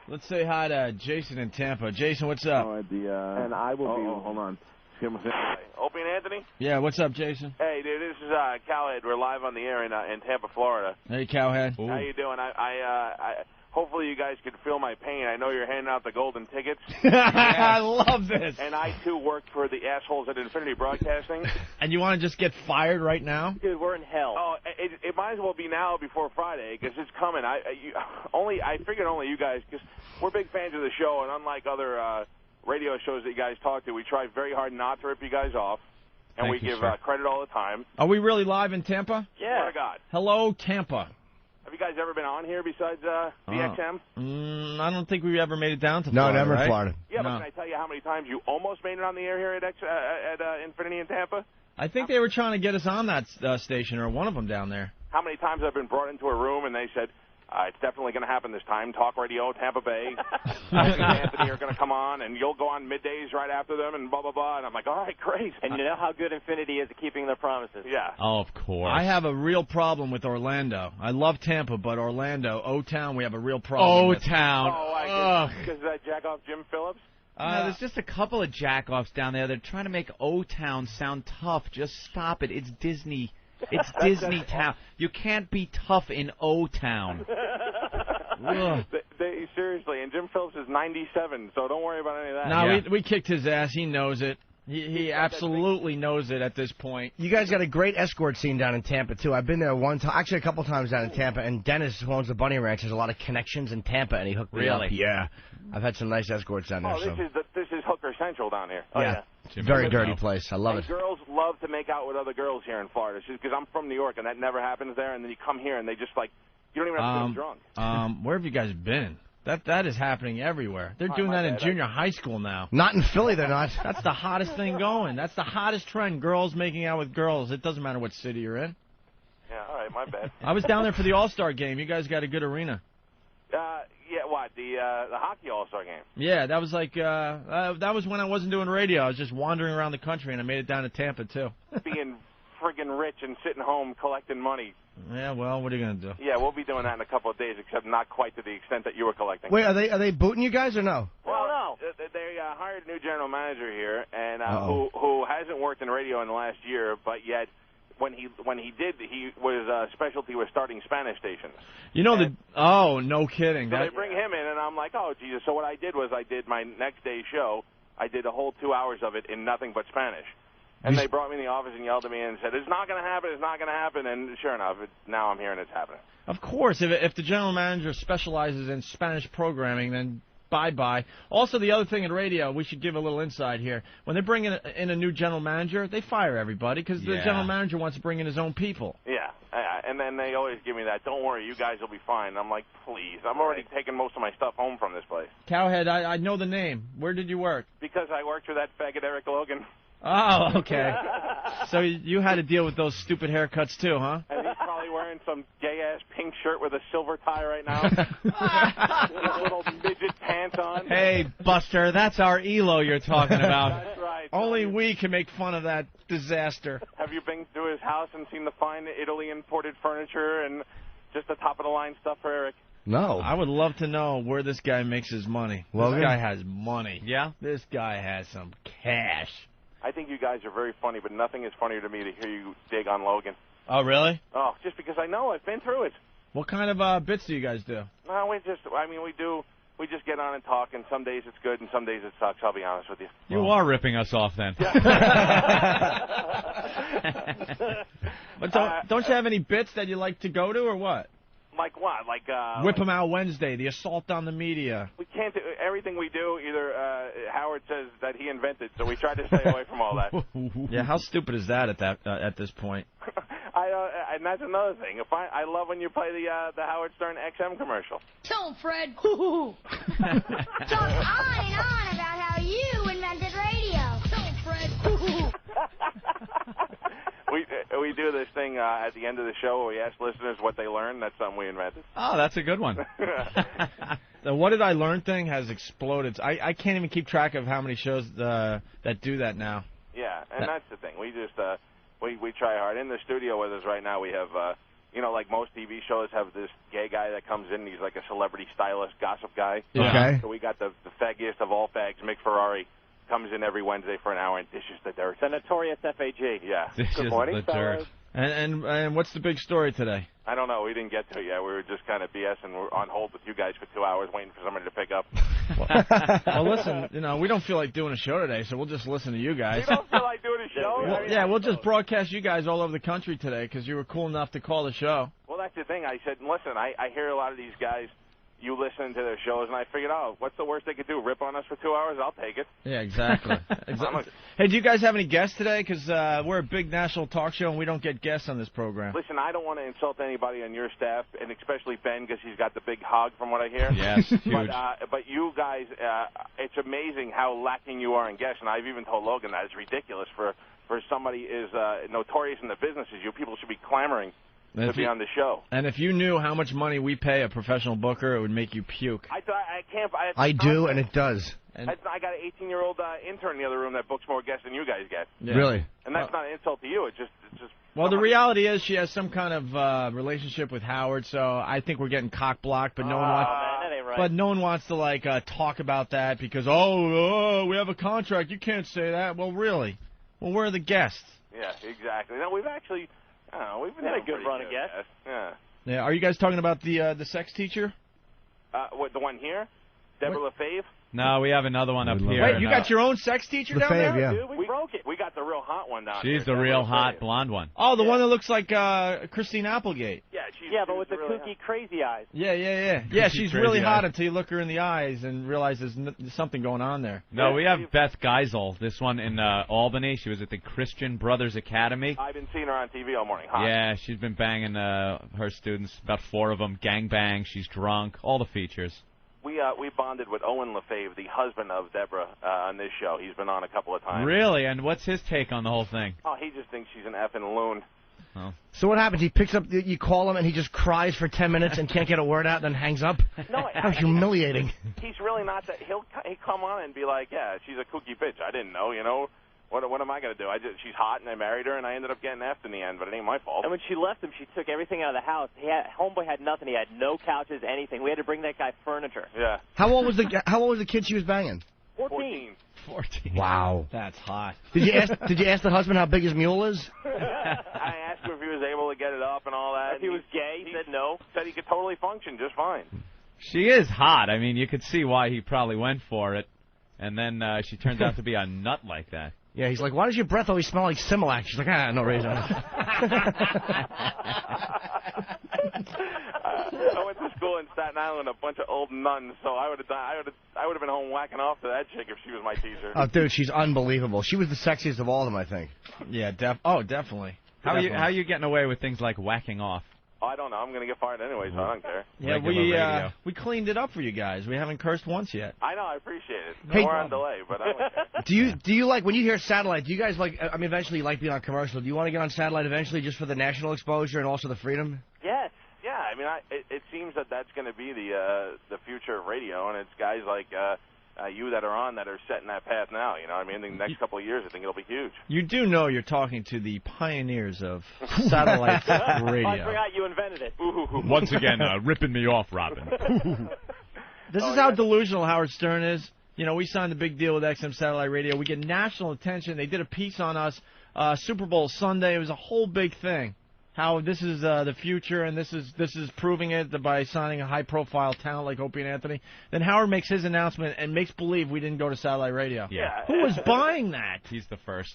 Let's say hi to Jason in Tampa. Jason, what's up? And I will be... hold on. Opie and Anthony? Yeah, what's up, Jason? Hey, dude, this is Cowhead. We're live on the air in Tampa, Florida. Hey, Cowhead. How you doing? Hopefully you guys can feel my pain. I know you're handing out the golden tickets. I love this. And I, too, work for the assholes at Infinity Broadcasting. And you want to just get fired right now? Dude, we're in hell. Oh, it might as well be now before Friday, because it's coming. I figured only you guys, because we're big fans of the show, and unlike other radio shows that you guys talk to, we try very hard not to rip you guys off, and we give credit all the time. Are we really live in Tampa? Yeah. Swear to God. Hello, Tampa. Have you guys ever been on here besides VXM? I don't think we ever made it down to No, Florida, never right? Florida. Yeah, but can I tell you how many times you almost made it on the air here at Infinity in Tampa? I think they were trying to get us on that station, or one of them down there. How many times I've been brought into a room and they said, it's definitely going to happen this time. Talk Radio, Tampa Bay. Opie and Anthony are going to come on, and you'll go on middays right after them, and blah, blah, blah. And I'm like, all right, great. And you know how good Infinity is at keeping their promises. Yeah. Oh, of course. I have a real problem with Orlando. I love Tampa, but Orlando, O-Town, we have a real problem with. O-Town. Oh, because that jack-off Jim Phillips? No, there's just a couple of jack-offs down there. They're trying to make O-Town sound tough. Just stop it. It's Disney. It's Disney Town. You can't be tough in O-Town. Seriously, and Jim Phillips is 97, so don't worry about any of that. No, we kicked his ass. He knows it. He absolutely knows it at this point. You guys got a great escort scene down in Tampa, too. I've been there one time, actually a couple times down in Tampa, and Dennis, who owns the Bunny Ranch, has a lot of connections in Tampa, and he hooked me up. Yeah. I've had some nice escorts down there. This is Hooker Central down here. Yeah. Very dirty place. I love it. Girls love to make out with other girls here in Florida, because I'm from New York, and that never happens there, and then you come here, and they just, like, you don't even have to get drunk. Where have you guys been? That is happening everywhere. They're doing that in junior high school now. Not in Philly, they're not. That's the hottest thing going. That's the hottest trend, girls making out with girls. It doesn't matter what city you're in. Yeah, all right, my bad. I was down there for the All-Star game. You guys got a good arena. Yeah, what, the hockey All-Star game? Yeah, that was like, that was when I wasn't doing radio. I was just wandering around the country, and I made it down to Tampa, too. Being friggin' rich and sitting home collecting money. Yeah, well, what are you going to do? Yeah, we'll be doing that in a couple of days, except not quite to the extent that you were collecting. Wait, are they booting you guys or no? Well, no. They hired a new general manager here, and who hasn't worked in radio in the last year, but yet when he did, he was specialty with starting Spanish stations. You know oh, no kidding. So they bring him in, and I'm like, oh, Jesus. So what I did was I did my next day's show. I did a whole 2 hours of it in nothing but Spanish. And they brought me in the office and yelled at me and said, it's not going to happen, it's not going to happen. And sure enough, now I'm here and it's happening. Of course. If the general manager specializes in Spanish programming, then bye-bye. Also, the other thing in radio, we should give a little insight here. When they bring in a new general manager, they fire everybody because the general manager wants to bring in his own people. Yeah. And then they always give me that, don't worry, you guys will be fine. And I'm like, please. I'm already taking most of my stuff home from this place. Cowhead, I know the name. Where did you work? Because I worked for that faggot Eric Logan. Oh, okay. So you had to deal with those stupid haircuts too, huh? And he's probably wearing some gay-ass pink shirt with a silver tie right now. With little midget pants on. Hey, Buster, that's our ELO you're talking about. That's right. Only we can make fun of that disaster. Have you been to his house and seen the fine Italy imported furniture and just the top-of-the-line stuff for Eric? No. I would love to know where this guy makes his money. Well, this guy has money. Yeah? This guy has some cash. I think you guys are very funny, but nothing is funnier to me to hear you dig on Logan. Oh, really? Oh, just because I know. I've been through it. What kind of bits do you guys do? No, we just get on and talk, and some days it's good and some days it sucks, I'll be honest with you. You are ripping us off then. But don't you have any bits that you like to go to or what? Like what? Like Whip 'em Out Wednesday, the assault on the media. We can't do everything we do. Either Howard says that he invented, so we try to stay away from all that. Yeah, how stupid is that at this point? And that's another thing. I love when you play the Howard Stern XM commercial. Tell him, Fred. Talk on and on about how you invented radio. Tell him, Fred. We do this thing at the end of the show where we ask listeners what they learned. That's something we invented. Oh, that's a good one. The What Did I Learn thing has exploded. I can't even keep track of how many shows that do that now. Yeah, and that's the thing. We just we try hard. In the studio with us right now, we have you know, like most TV shows have this gay guy that comes in, and he's like a celebrity stylist, gossip guy. Yeah. Okay. So we got the faggiest of all fags, Mick Ferrari, comes in every Wednesday for an hour and dishes the dirt. The notorious FAG. Yeah. Good morning, fellas. And what's the big story today? I don't know. We didn't get to it yet. We were just kind of BSing. We're on hold with you guys for 2 hours waiting for somebody to pick up. Well, listen, you know, we don't feel like doing a show today, so we'll just listen to you guys. You don't feel like doing a show? Well, yeah, we'll just broadcast you guys all over the country today because you were cool enough to call the show. Well, that's the thing. I said, listen, I hear a lot of these guys, you listen to their shows, and I figured, oh, what's the worst they could do? Rip on us for 2 hours? I'll take it. Yeah, exactly. Hey, do you guys have any guests today? Because we're a big national talk show, and we don't get guests on this program. Listen, I don't want to insult anybody on your staff, and especially Ben, because he's got the big hog from what I hear. Yes, huge. But you guys, it's amazing how lacking you are in guests, and I've even told Logan that it's ridiculous for somebody as notorious in the business as you. People should be clamoring to be on the show. And if you knew how much money we pay a professional booker, it would make you puke. I can't. I do, and it does. And I got an 18-year-old intern in the other room that books more guests than you guys get. yeah. Really? And that's not an insult to you. It's just. Well, the reality is she has some kind of relationship with Howard, so I think we're getting cock blocked. But no one wants. Man, that ain't right. But no one wants to like talk about that because we have a contract. You can't say that. Well, really? Well, we're the guests. Yeah, exactly. No, we've actually. I don't know, we've been Had a doing good pretty run of guests. Yeah. Yeah. Are you guys talking about the sex teacher? What, the one here? Deborah LaFave? No, we have another one up here. Wait, you got your own sex teacher down Lefebvre, there? yeah. Dude, we broke it. We got the real hot one down here. She's the real hot blonde one. Oh, the one that looks like Christine Applegate. Yeah, But with the really kooky, crazy eyes. Yeah. Yeah, she's Crazy really hot eyes. until you look her in the eyes and realize there's something going on there. No, we have Beth Geisel, this one in Albany. She was at the Christian Brothers Academy. I've been seeing her on TV all morning. Hot. Yeah, she's been banging her students, about 4 of them, gangbang, she's drunk, all the features. We bonded with Owen LaFave, the husband of Deborah, on this show. He's been on a couple of times. Really? And what's his take on the whole thing? Oh, he just thinks she's an effing loon. So what happens? He picks up, you call him, and he just cries for 10 minutes and can't get a word out, and then hangs up? No, How humiliating. He's really not that. He'll come on and be like, yeah, she's a kooky bitch. I didn't know, you know. What am I going to do? She's hot, and I married her, and I ended up getting effed in the end, but it ain't my fault. And when she left him, she took everything out of the house. Homeboy had nothing. He had no couches, anything. We had to bring that guy furniture. Yeah. How old was the kid she was banging? 14. 14. Wow. That's hot. Did you ask the husband how big his mule is? I asked him if he was able to get it up and all that. If he was gay, he said no. Said he could totally function just fine. She is hot. I mean, you could see why he probably went for it. And then she turns out to be a nut like that. Yeah, he's like, why does your breath always smell like Similac? She's like, no reason. I went to school in Staten Island with a bunch of old nuns, so I would have been home whacking off to that chick if she was my teacher. Oh, dude, she's unbelievable. She was the sexiest of all of them, I think. Yeah, definitely. How are you getting away with things like whacking off? Oh, I don't know. I'm going to get fired anyway, so I don't care. Yeah, we cleaned it up for you guys. We haven't cursed once yet. I know. I appreciate it. Hey, We're on delay, but I don't care. Do you like, when you hear satellite, do you guys like, I mean, eventually you like being on commercial. Do you want to get on satellite eventually just for the national exposure and also the freedom? Yes. Yeah, I mean, it seems that's going to be the future of radio, and it's guys like you that are on that are setting that path now. You know, I mean, in the next couple of years, I think it'll be huge. You do know you're talking to the pioneers of satellite radio. I forgot you invented it. Once again, ripping me off, Robin. This is how delusional Howard Stern is. You know, we signed a big deal with XM Satellite Radio. We get national attention. They did a piece on us Super Bowl Sunday. It was a whole big thing. How this is the future, and this is proving it by signing a high-profile talent like Opie and Anthony. Then Howard makes his announcement and makes believe we didn't go to satellite radio. Yeah. Who was buying that? He's the first.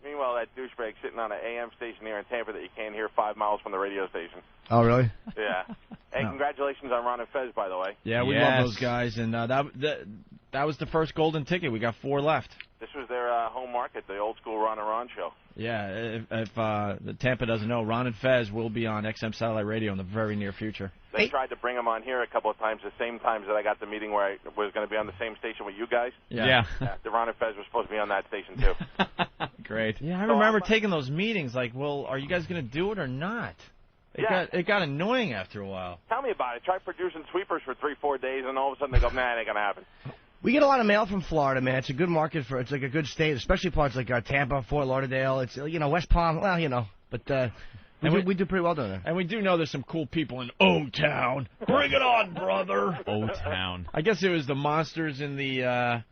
Meanwhile, that douchebag sitting on an AM station here in Tampa that you can't hear 5 miles from the radio station. Oh, really? Yeah. Hey, congratulations on Ron and Fez, by the way. Yeah, we love those guys, and that was the first golden ticket. We got 4 left. This was their home market, the old school Ron and Ron show. Yeah, if the Tampa doesn't know, Ron and Fez will be on XM Satellite Radio in the very near future. They tried to bring them on here a couple of times, the same times that I got the meeting where I was going to be on the same station with you guys. Yeah. The Ron and Fez were supposed to be on that station, too. Great. Yeah, I remember taking those meetings like, well, are you guys going to do it or not? It got annoying after a while. Tell me about it. Try producing sweepers for 3-4 days, and all of a sudden they go, nah, it ain't going to happen. We get a lot of mail from Florida, man. It's a good market it's like a good state, especially parts like Tampa, Fort Lauderdale. It's, West Palm, well, but We do pretty well down there. And we do know there's some cool people in O-Town. Bring it on, brother. O-Town. I guess it was the monsters in the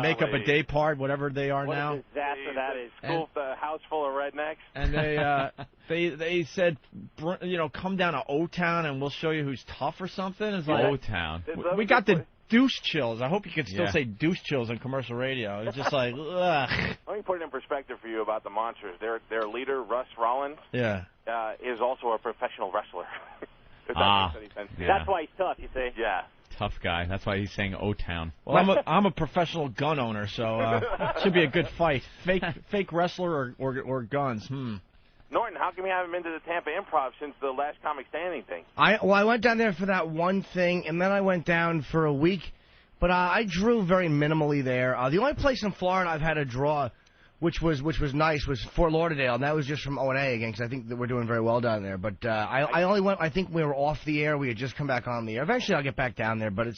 Make Up a Day part, whatever they are What now. a disaster that is. School, the house full of rednecks. And they said, come down to O-Town and we'll show you who's tough or something. It's like O-Town. we got the douche chills. I hope you can still Yeah. say douche chills on commercial radio. It's just like, ugh. Let me put it in perspective for you about the Monsters. Their leader, Russ Rollins, Yeah. is also a professional wrestler. If that makes any sense. Yeah. That's why he's tough, you see. Yeah. Tough guy. That's why he's saying O-Town. Well, I'm a professional gun owner, so should be a good fight. Fake wrestler or guns. Norton, how come you haven't been to the Tampa Improv since the last Comic Standing thing? I went down there for that one thing, and then I went down for a week. But I drew very minimally there. The only place in Florida I've had a draw, which was nice, was Fort Lauderdale, and that was just from O&A again, because I think that we're doing very well down there. But I only went. I think we were off the air. We had just come back on the air. Eventually, I'll get back down there, but it's